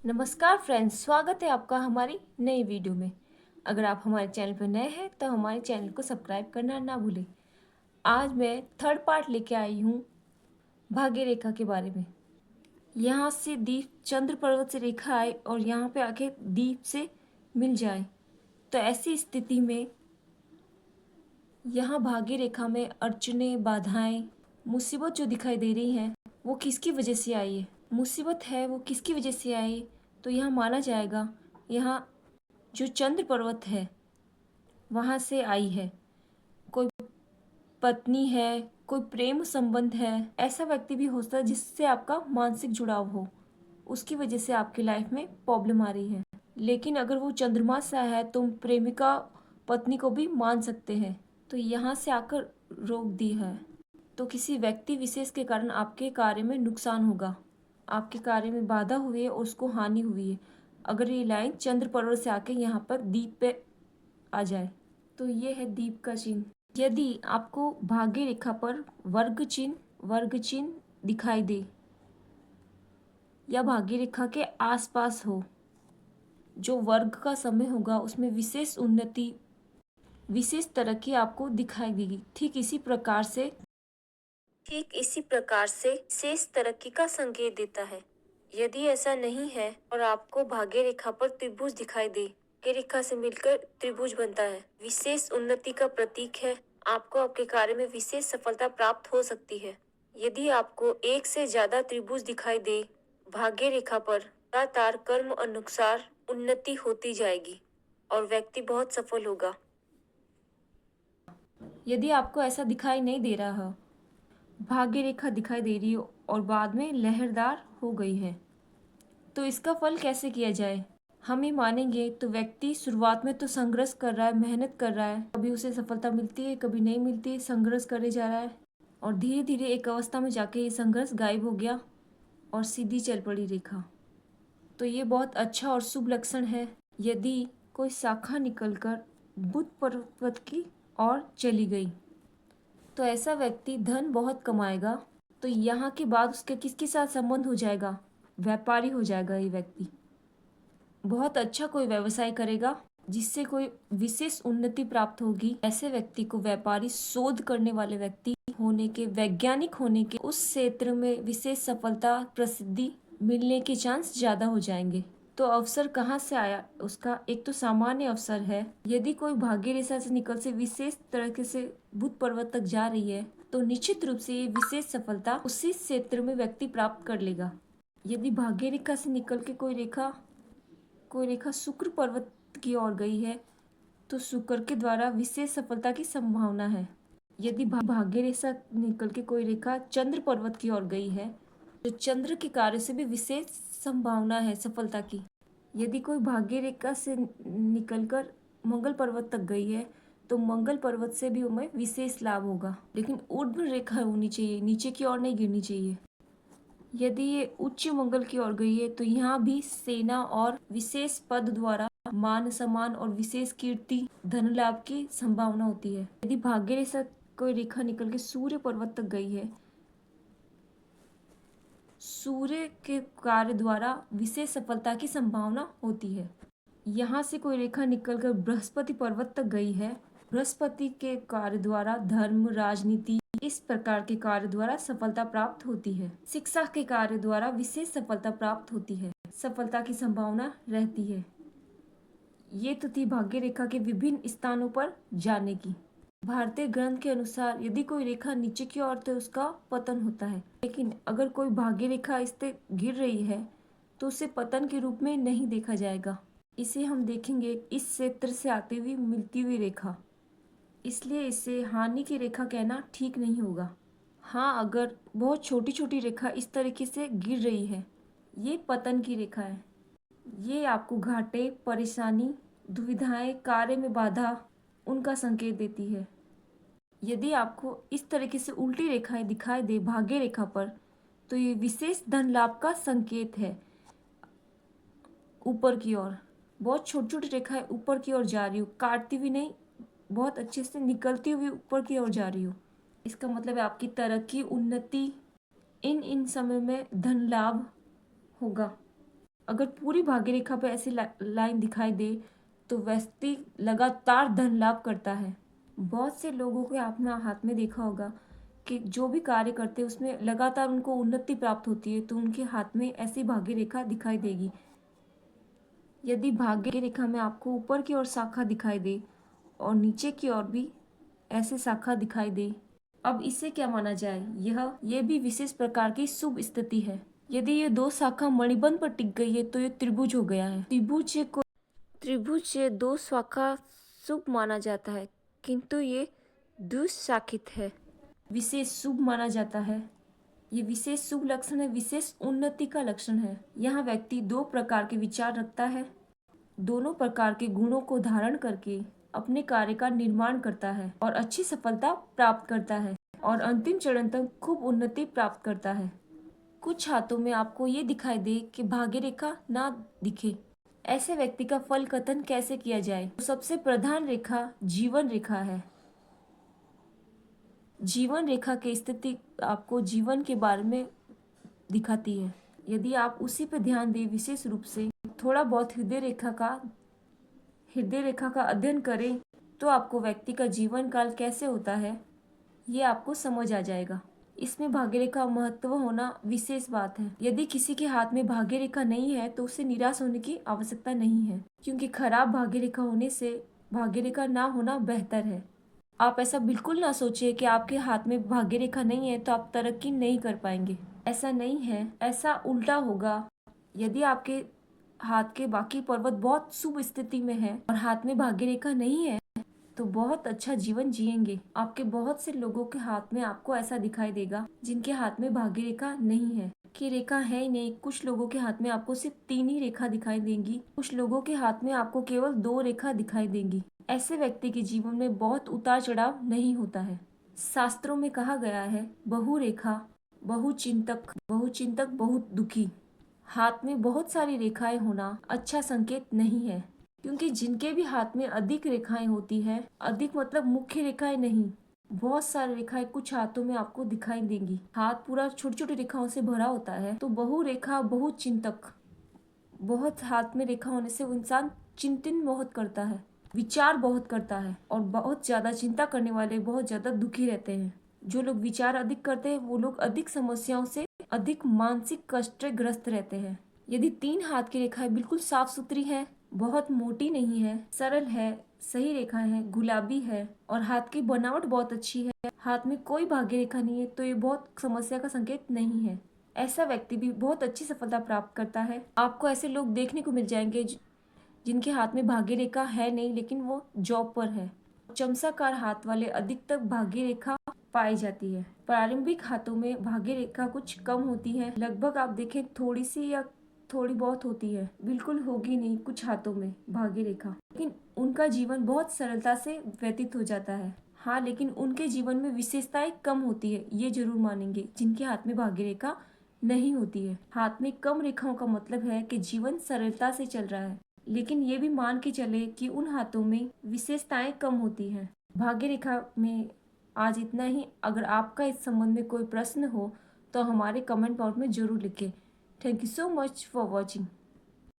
नमस्कार फ्रेंड्स, स्वागत है आपका हमारी नई वीडियो में। अगर आप हमारे चैनल पर नए हैं तो हमारे चैनल को सब्सक्राइब करना ना भूलें। आज मैं थर्ड पार्ट लेके आई हूँ भाग्य रेखा के बारे में। यहाँ से दीप चंद्र पर्वत से रेखा आए और यहाँ पे आके दीप से मिल जाए, तो ऐसी स्थिति में यहाँ भाग्य रेखा में अड़चने, बाधाएं, मुसीबत जो दिखाई दे रही हैं वो किसकी वजह से आई है, मुसीबत है वो किसकी वजह से आई, तो यहाँ माना जाएगा यहाँ जो चंद्र पर्वत है वहाँ से आई है। कोई पत्नी है, कोई प्रेम संबंध है, ऐसा व्यक्ति भी हो सकता है जिससे आपका मानसिक जुड़ाव हो, उसकी वजह से आपकी लाइफ में प्रॉब्लम आ रही है। लेकिन अगर वो चंद्रमा सा है तो प्रेमिका पत्नी को भी मान सकते हैं, तो यहाँ से आकर रोक दी है। तो किसी व्यक्ति विशेष के कारण आपके कार्य में नुकसान होगा, आपके कार्य में बाधा हुई है और उसको हानि हुई है, अगर ये लाइन चंद्र पर्वत से आके यहाँ पर दीप पे आ जाए। तो ये है दीप का चिन्ह। यदि आपको भाग्य रेखा पर वर्ग चिन्ह दिखाई दे या भाग्य रेखा के आसपास हो, जो वर्ग का समय होगा उसमें विशेष उन्नति, विशेष तरक्की आपको दिखाई देगी। ठीक इसी प्रकार से विशेष तरक्की का संकेत देता है। यदि ऐसा नहीं है और आपको भाग्य रेखा पर त्रिभुज दिखाई दे, भाग्य रेखा से मिलकर त्रिभुज बनता है, विशेष उन्नति का प्रतीक है। आपको आपके कार्य में विशेष सफलता प्राप्त हो सकती है। यदि आपको एक से ज्यादा त्रिभुज दिखाई दे भाग्य रेखा पर, लगातार कर्म अनुसार उन्नति होती जाएगी और व्यक्ति बहुत सफल होगा। यदि आपको ऐसा दिखाई नहीं दे रहा, भाग्य रेखा दिखाई दे रही हो और बाद में लहरदार हो गई है, तो इसका फल कैसे किया जाए। हम ये मानेंगे तो व्यक्ति शुरुआत में तो संघर्ष कर रहा है, मेहनत कर रहा है, कभी उसे सफलता मिलती है कभी नहीं मिलती है, संघर्ष करे जा रहा है और धीरे धीरे एक अवस्था में जाके ये संघर्ष गायब हो गया और सीधी चल पड़ी रेखा। तो ये बहुत अच्छा और शुभ लक्षण है। यदि कोई शाखा निकलकर बुध पर्वत की ओर चली गई तो ऐसा व्यक्ति धन बहुत कमाएगा। तो यहाँ के बाद उसके किसके साथ संबंध हो जाएगा, व्यापारी हो जाएगा। ये व्यक्ति बहुत अच्छा कोई व्यवसाय करेगा जिससे कोई विशेष उन्नति प्राप्त होगी। ऐसे व्यक्ति को व्यापारी, शोध करने वाले व्यक्ति होने के, वैज्ञानिक होने के, उस क्षेत्र में विशेष सफलता, प्रसिद्धि मिलने के चांस ज्यादा हो जाएंगे। तो अवसर कहाँ से आया उसका, एक तो सामान्य अवसर है। यदि कोई भाग्य रेखा से निकल से विशेष तरीके से बुध पर्वत तक जा रही है तो निश्चित रूप से ये विशेष सफलता उसी क्षेत्र में व्यक्ति प्राप्त कर लेगा। यदि भाग्य रेखा से निकल के कोई रेखा शुक्र पर्वत की ओर गई है तो शुक्र के द्वारा विशेष सफलता की संभावना है। यदि भाग्य रेखा निकल के कोई रेखा चंद्र पर्वत की ओर गई है तो चंद्र के कार्य से भी विशेष संभावना है सफलता की। यदि कोई भाग्य रेखा से निकलकर मंगल पर्वत तक गई है तो मंगल पर्वत से भी हमें विशेष लाभ होगा, लेकिन ऊर्ध्व रेखा होनी चाहिए, नीचे की ओर नहीं गिरनी चाहिए। यदि ये उच्च मंगल की ओर गई है तो यहाँ भी सेना और विशेष पद द्वारा मान सम्मान और विशेष कीर्ति, धन लाभ की संभावना होती है। यदि भाग्य रेखा कोई रेखा निकल के सूर्य पर्वत तक गई है, सूर्य के कार्य द्वारा विशेष सफलता की संभावना होती है। यहाँ से कोई रेखा निकलकर बृहस्पति पर्वत तक गई है, बृहस्पति के कार्य द्वारा धर्म, राजनीति, इस प्रकार के कार्य द्वारा सफलता प्राप्त होती है। शिक्षा के कार्य द्वारा विशेष सफलता प्राप्त होती है, सफलता की संभावना रहती है। ये तो थी भाग्य रेखा के विभिन्न स्थानों पर जाने की। भारतीय ग्रंथ के अनुसार यदि कोई रेखा नीचे की ओर तो उसका पतन होता है, लेकिन अगर कोई भाग्य रेखा इस पे गिर रही है तो उसे पतन के रूप में नहीं देखा जाएगा। इसे हम देखेंगे इस क्षेत्र से आती हुई मिलती हुई रेखा, इसलिए इसे हानि की रेखा कहना ठीक नहीं होगा। हाँ, अगर बहुत छोटी छोटी रेखा इस तरीके से गिर रही है, ये पतन की रेखा है। ये आपको घाटे, परेशानी, दुविधाएं, कार्य में बाधा, उनका संकेत देती है। यदि आपको इस तरीके से उल्टी रेखाएं दिखाई दे भाग्य रेखा पर तो ये विशेष धन लाभ का संकेत है। ऊपर की ओर बहुत छोटी छोटी रेखाएं ऊपर की ओर जा रही हो, काटती हुई नहीं, बहुत अच्छे से निकलती हुई ऊपर की ओर जा रही हो, इसका मतलब है आपकी तरक्की, उन्नति, इन समय में धन लाभ होगा। अगर पूरी भाग्य रेखा पर ऐसी लाइन दिखाई दे तो व्यक्ति लगातार धन लाभ करता है। बहुत से लोगों के आपने हाथ में देखा होगा कि जो भी कार्य करते हैं उसमें लगातार उनको उन्नति प्राप्त होती है, तो उनके हाथ में ऐसी भाग्य रेखा दिखाई देगी। यदि भाग्य रेखा में आपको ऊपर की ओर शाखा दिखाई दे और नीचे की ओर भी ऐसे शाखा दिखाई दे, अब इससे क्या माना जाए? यह भी विशेष प्रकार की शुभ स्थिति है। यदि ये दो शाखा मणिबंध पर टिक गई है तो ये त्रिभुज हो गया है। त्रिभुज से दो शाखा शुभ माना जाता है, किंतु ये दुशाखित है, विशेष शुभ माना जाता है। ये विशेष शुभ लक्षण है, विशेष उन्नति का लक्षण है। यहाँ व्यक्ति दो प्रकार के विचार रखता है, दोनों प्रकार के गुणों को धारण करके अपने कार्य का निर्माण करता है और अच्छी सफलता प्राप्त करता है और अंतिम चरण तक खूब उन्नति प्राप्त करता है। कुछ हाथों में आपको ये दिखाई दे कि भाग्य रेखा ना दिखे, ऐसे व्यक्ति का फल कथन कैसे किया जाए? तो सबसे प्रधान रेखा जीवन रेखा है। जीवन रेखा की स्थिति आपको जीवन के बारे में दिखाती है। यदि आप उसी पर ध्यान दें, विशेष रूप से थोड़ा बहुत हृदय रेखा का अध्ययन करें, तो आपको व्यक्ति का जीवन काल कैसे होता है ये आपको समझ आ जाएगा। इसमें भाग्य रेखा महत्व होना विशेष बात है। यदि किसी के हाथ में भाग्य रेखा नहीं है तो उसे निराश होने की आवश्यकता नहीं है, क्योंकि खराब भाग्य रेखा होने से भाग्य रेखा ना होना बेहतर है। आप ऐसा बिल्कुल ना सोचिए कि आपके हाथ में भाग्य रेखा नहीं है तो आप तरक्की नहीं कर पाएंगे। ऐसा नहीं है, ऐसा उल्टा होगा। यदि आपके हाथ के बाकी पर्वत बहुत शुभ स्थिति में है और हाथ में भाग्य रेखा नहीं है तो बहुत अच्छा जीवन जिएंगे। आपके बहुत से लोगों के हाथ में आपको ऐसा दिखाई देगा जिनके हाथ में भाग्य रेखा नहीं है, कि रेखा है ही नहीं। कुछ लोगों के हाथ में आपको सिर्फ 3 ही रेखा दिखाई देंगी, कुछ लोगों के हाथ में आपको केवल 2 रेखा दिखाई देंगी। ऐसे व्यक्ति के जीवन में बहुत उतार चढ़ाव नहीं होता है। शास्त्रों में कहा गया है, बहुरेखा बहुचिंतक बहुत दुखी। हाथ में बहुत सारी रेखाएं होना अच्छा संकेत नहीं है, क्योंकि जिनके भी हाथ में अधिक रेखाएं होती है, अधिक मतलब मुख्य रेखाएं नहीं, बहुत सारी रेखाएं कुछ हाथों में आपको दिखाई देंगी। हाथ पूरा छोटी छोटी रेखाओं से भरा होता है, तो बहुरेखा बहुचिंतक, बहुत हाथ में रेखा होने से वो इंसान चिंतन बहुत करता है, विचार बहुत करता है और बहुत ज्यादा चिंता करने वाले बहुत ज्यादा दुखी रहते हैं। जो लोग विचार अधिक करते हैं वो लोग अधिक समस्याओं से, अधिक मानसिक कष्ट ग्रस्त रहते हैं। यदि 3 हाथ की रेखाएं बिल्कुल साफ सुथरी है, बहुत मोटी नहीं है, सरल है, सही रेखाएं है, गुलाबी है और हाथ की बनावट बहुत अच्छी है, हाथ में कोई भाग्य रेखा नहीं है, तो ये बहुत समस्या का संकेत नहीं है। ऐसा व्यक्ति भी बहुत अच्छी सफलता प्राप्त करता है। आपको ऐसे लोग देखने को मिल जाएंगे जिनके हाथ में भाग्य रेखा है नहीं, लेकिन वो जॉब पर है। चमसाकार हाथ वाले अधिकतर भाग्य रेखा पाई जाती है। प्रारंभिक हाथों में भाग्य रेखा कुछ कम होती है, लगभग आप देखें थोड़ी सी या थोड़ी बहुत होती है, बिल्कुल होगी नहीं कुछ हाथों में भाग्य रेखा, लेकिन उनका जीवन बहुत सरलता से व्यतीत हो जाता है। हाँ, लेकिन उनके जीवन में विशेषताएं कम होती है, ये जरूर मानेंगे जिनके हाथ में भाग्य रेखा नहीं होती है। हाथ में कम रेखाओं का मतलब है कि जीवन सरलता से चल रहा है, लेकिन ये भी मान के चले कि उन हाथों में विशेषताएं कम होती हैं। भाग्य रेखा में आज इतना ही। अगर आपका इस संबंध में कोई प्रश्न हो तो हमारे कमेंट बॉक्स में जरूर लिखें। Thank you so much for watching.